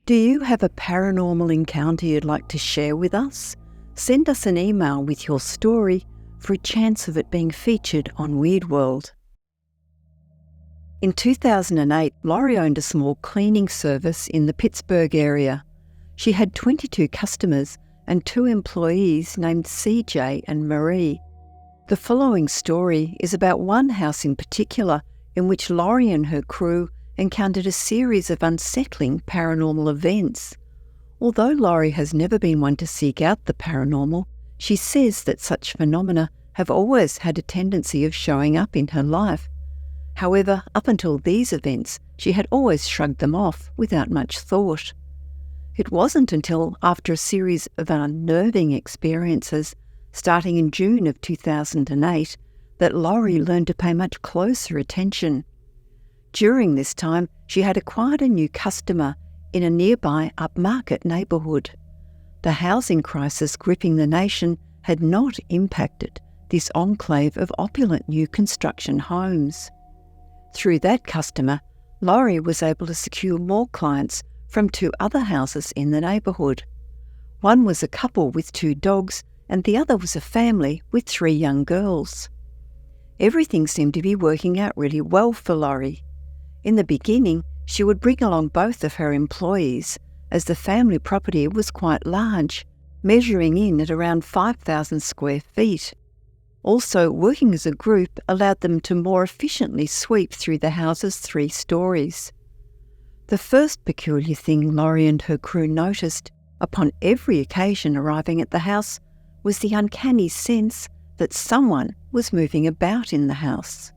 Do you have a paranormal encounter you'd like to share with us? Send us an email with your story for a chance of it being featured on Weird World. In 2008, Laurie owned a small cleaning service in the Pittsburgh area. She had 22 customers and 2 employees named CJ and Marie. The following story is about one house in particular in which Laurie and her crew encountered a series of unsettling paranormal events. Although Laurie has never been one to seek out the paranormal, she says that such phenomena have always had a tendency of showing up in her life. However, up until these events, she had always shrugged them off without much thought. It wasn't until after a series of unnerving experiences, starting in June of 2008, that Laurie learned to pay much closer attention. During this time, she had acquired a new customer in a nearby upmarket neighbourhood. The housing crisis gripping the nation had not impacted this enclave of opulent new construction homes. Through that customer, Laurie was able to secure more clients from 2 other houses in the neighbourhood. One was a couple with 2 dogs, and the other was a family with 3 young girls. Everything seemed to be working out really well for Laurie. In the beginning, she would bring along both of her employees, as the family property was quite large, measuring in at around 5,000 square feet. Also, working as a group allowed them to more efficiently sweep through the house's 3 stories. The first peculiar thing Laurie and her crew noticed upon every occasion arriving at the house was the uncanny sense that someone was moving about in the house.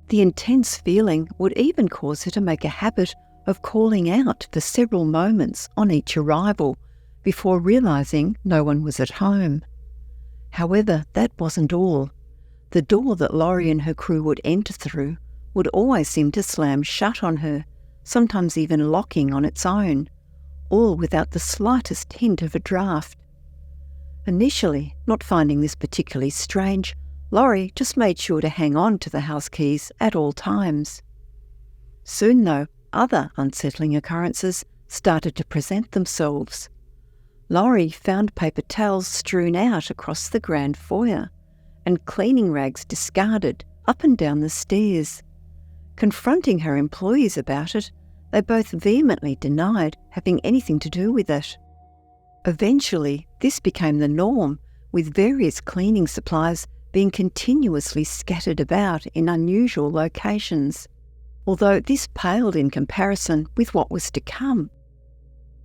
The intense feeling would even cause her to make a habit of calling out for several moments on each arrival before realising no one was at home. However, that wasn't all. The door that Laurie and her crew would enter through would always seem to slam shut on her, sometimes even locking on its own, all without the slightest hint of a draft. Initially, not finding this particularly strange, Laurie just made sure to hang on to the house keys at all times. Soon, though, other unsettling occurrences started to present themselves. Laurie found paper towels strewn out across the grand foyer and cleaning rags discarded up and down the stairs. Confronting her employees about it, they both vehemently denied having anything to do with it. Eventually, this became the norm, with various cleaning supplies being continuously scattered about in unusual locations, although this paled in comparison with what was to come.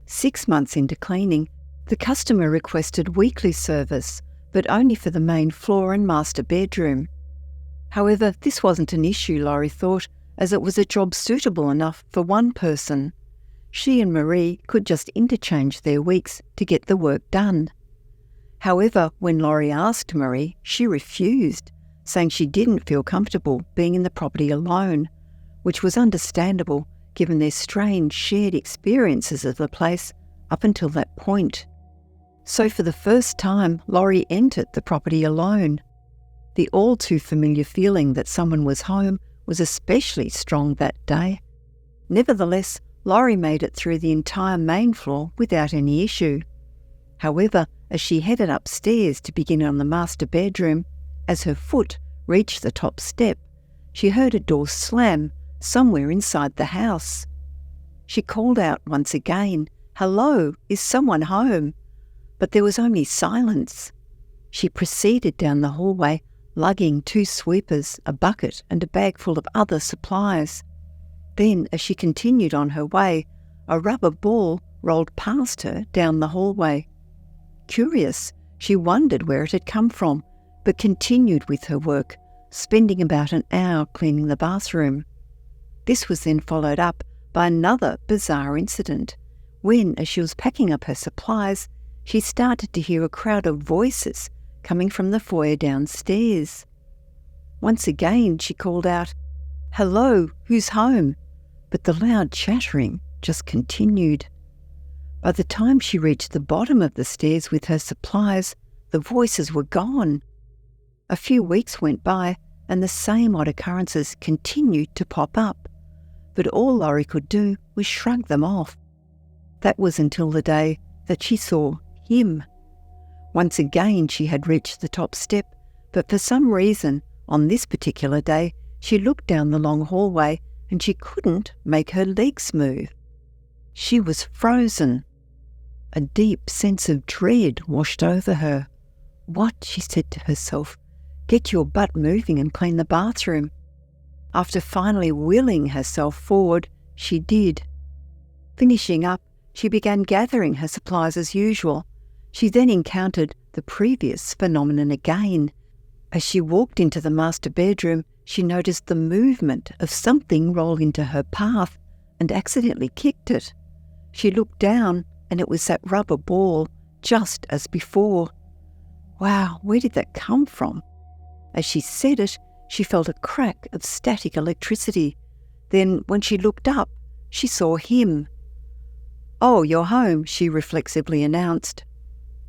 6 months into cleaning, the customer requested weekly service, but only for the main floor and master bedroom. However, this wasn't an issue, Laurie thought, as it was a job suitable enough for one person. She and Marie could just interchange their weeks to get the work done. However, when Laurie asked Marie, she refused, saying she didn't feel comfortable being in the property alone, which was understandable given their strange shared experiences of the place up until that point. So for the first time, Laurie entered the property alone. The all too familiar feeling that someone was home was especially strong that day. Nevertheless, Laurie made it through the entire main floor without any issue. However, as she headed upstairs to begin on the master bedroom, as her foot reached the top step, she heard a door slam somewhere inside the house. She called out once again, "Hello, is someone home?" But there was only silence. She proceeded down the hallway, lugging 2 sweepers, a bucket and a bag full of other supplies. Then, as she continued on her way, a rubber ball rolled past her down the hallway. Curious, she wondered where it had come from, but continued with her work, spending about an hour cleaning the bathroom. This was then followed up by another bizarre incident, when, as she was packing up her supplies, she started to hear a crowd of voices coming from the foyer downstairs. Once again she called out, "Hello, who's home?" But the loud chattering just continued. By the time she reached the bottom of the stairs with her supplies, the voices were gone. A few weeks went by and the same odd occurrences continued to pop up, but all Laurie could do was shrug them off. That was until the day that she saw him. Once again she had reached the top step, but for some reason, on this particular day, she looked down the long hallway and she couldn't make her legs move. She was frozen. A deep sense of dread washed over her. "What?" she said to herself. "Get your butt moving and clean the bathroom." After finally willing herself forward, she did. Finishing up, she began gathering her supplies as usual. She then encountered the previous phenomenon again. As she walked into the master bedroom, she noticed the movement of something roll into her path and accidentally kicked it. She looked down and it was that rubber ball, just as before. Wow, where did that come from? As she said it, she felt a crack of static electricity. Then, when she looked up, she saw him. "Oh, you're home," she reflexively announced.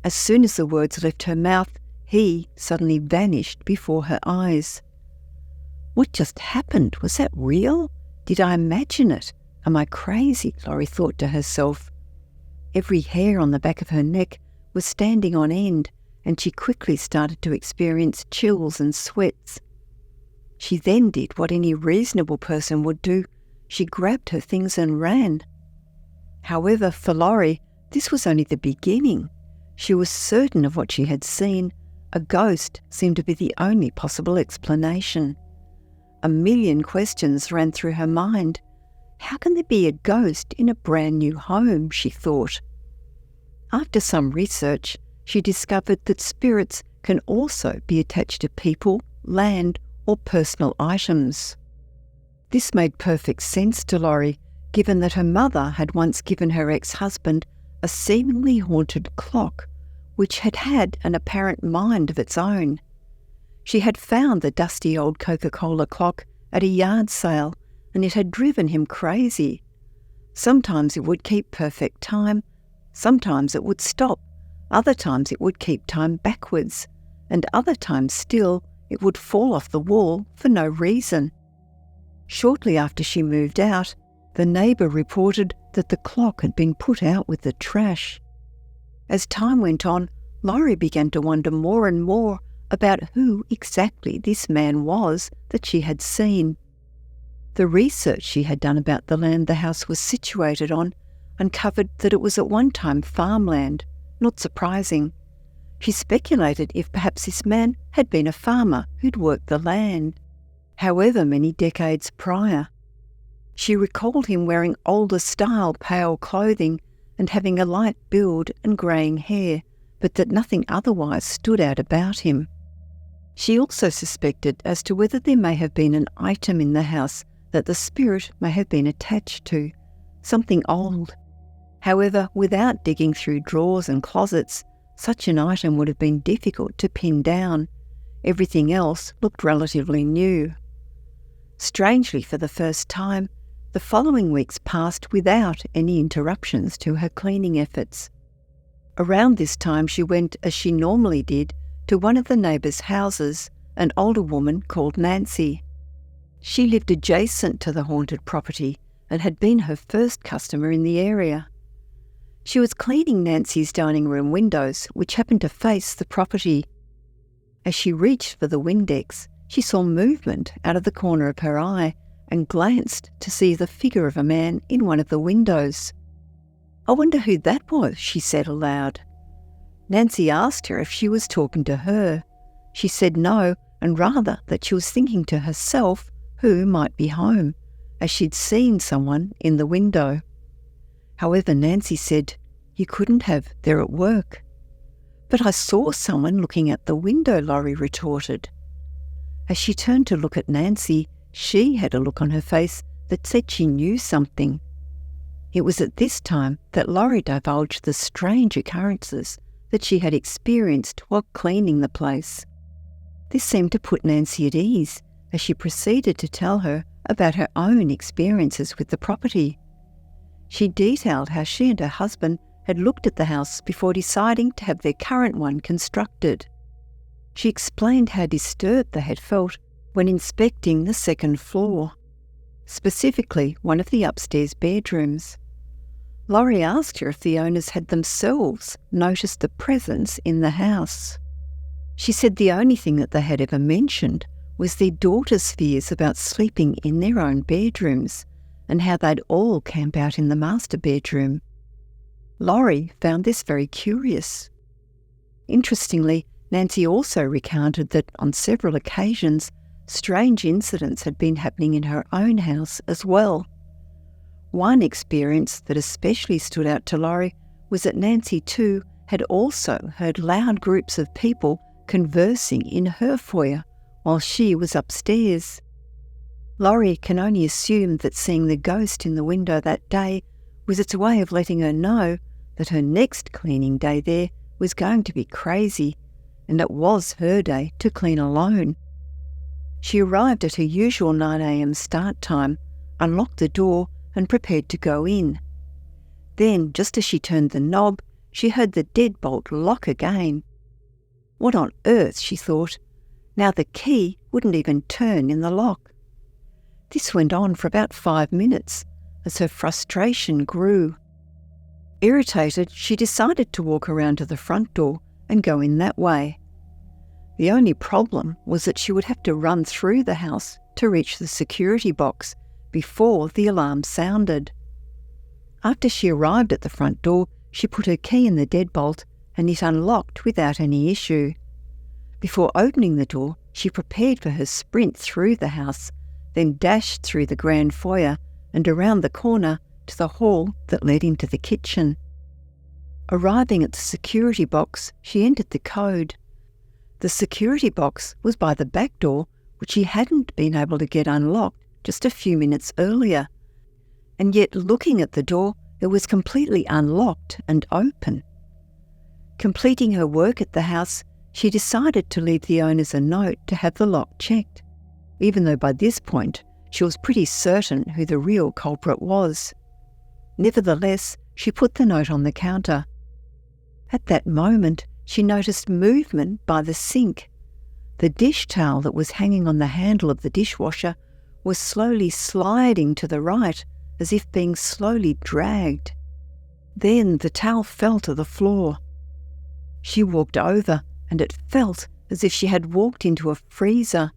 As soon as the words left her mouth, he suddenly vanished before her eyes. What just happened? Was that real? Did I imagine it? Am I crazy? Laurie thought to herself. Every hair on the back of her neck was standing on end, and she quickly started to experience chills and sweats. She then did what any reasonable person would do. She grabbed her things and ran. However, for Laurie, this was only the beginning. She was certain of what she had seen. A ghost seemed to be the only possible explanation. A million questions ran through her mind. How can there be a ghost in a brand new home, she thought. After some research, she discovered that spirits can also be attached to people, land, or personal items. This made perfect sense to Laurie, given that her mother had once given her ex-husband a seemingly haunted clock, which had had an apparent mind of its own. She had found the dusty old Coca-Cola clock at a yard sale, and it had driven him crazy. Sometimes it would keep perfect time, sometimes it would stop, other times it would keep time backwards, and other times still it would fall off the wall for no reason. Shortly after she moved out, the neighbour reported that the clock had been put out with the trash. As time went on, Laurie began to wonder more and more about who exactly this man was that she had seen. The research she had done about the land the house was situated on uncovered that it was at one time farmland. Not surprising. She speculated if perhaps this man had been a farmer who'd worked the land, however many decades prior. She recalled him wearing older-style pale clothing and having a light build and greying hair, but that nothing otherwise stood out about him. She also suspected as to whether there may have been an item in the house that the spirit may have been attached to, something old. However, without digging through drawers and closets, such an item would have been difficult to pin down. Everything else looked relatively new. Strangely, for the first time, the following weeks passed without any interruptions to her cleaning efforts. Around this time she went, as she normally did, to one of the neighbours' houses, an older woman called Nancy. She lived adjacent to the haunted property and had been her first customer in the area. She was cleaning Nancy's dining room windows, which happened to face the property. As she reached for the Windex, she saw movement out of the corner of her eye and glanced to see the figure of a man in one of the windows. "I wonder who that was," she said aloud. Nancy asked her if she was talking to her. She said no, and rather that she was thinking to herself who might be home, as she'd seen someone in the window. However, Nancy said, "You couldn't have, they're at work." "But I saw someone looking at the window," Laurie retorted. As she turned to look at Nancy, she had a look on her face that said she knew something. It was at this time that Laurie divulged the strange occurrences that she had experienced while cleaning the place. This seemed to put Nancy at ease, as she proceeded to tell her about her own experiences with the property. She detailed how she and her husband had looked at the house before deciding to have their current one constructed. She explained how disturbed they had felt when inspecting the second floor, specifically one of the upstairs bedrooms. Laurie asked her if the owners had themselves noticed a presence in the house. She said the only thing that they had ever mentioned was their daughter's fears about sleeping in their own bedrooms and how they'd all camp out in the master bedroom. Laurie found this very curious. Interestingly, Nancy also recounted that on several occasions, strange incidents had been happening in her own house as well. One experience that especially stood out to Laurie was that Nancy too had also heard loud groups of people conversing in her foyer while she was upstairs. Laurie can only assume that seeing the ghost in the window that day was its way of letting her know that her next cleaning day there was going to be crazy, and it was her day to clean alone. She arrived at her usual 9 a.m. start time, unlocked the door and prepared to go in. Then, just as she turned the knob, she heard the deadbolt lock again. What on earth, she thought. Now the key wouldn't even turn in the lock. This went on for about 5 minutes as her frustration grew. Irritated, she decided to walk around to the front door and go in that way. The only problem was that she would have to run through the house to reach the security box before the alarm sounded. After she arrived at the front door, she put her key in the deadbolt and it unlocked without any issue. Before opening the door, she prepared for her sprint through the house, then dashed through the grand foyer and around the corner to the hall that led into the kitchen. Arriving at the security box, she entered the code. The security box was by the back door, which she hadn't been able to get unlocked just a few minutes earlier. And yet, looking at the door, it was completely unlocked and open. Completing her work at the house, she decided to leave the owners a note to have the lock checked, even though by this point she was pretty certain who the real culprit was. Nevertheless, she put the note on the counter. At that moment, she noticed movement by the sink. The dish towel that was hanging on the handle of the dishwasher was slowly sliding to the right, as if being slowly dragged. Then the towel fell to the floor. She walked over, and it felt as if she had walked into a freezer.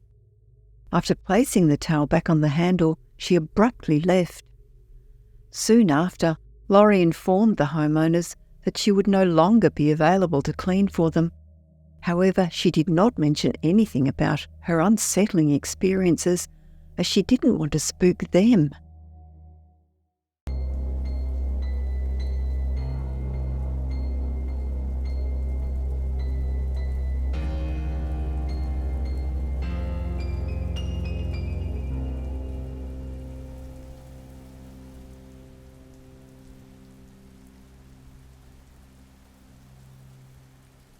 After placing the towel back on the handle, she abruptly left. Soon after, Laurie informed the homeowners that she would no longer be available to clean for them. However, she did not mention anything about her unsettling experiences, as she didn't want to spook them.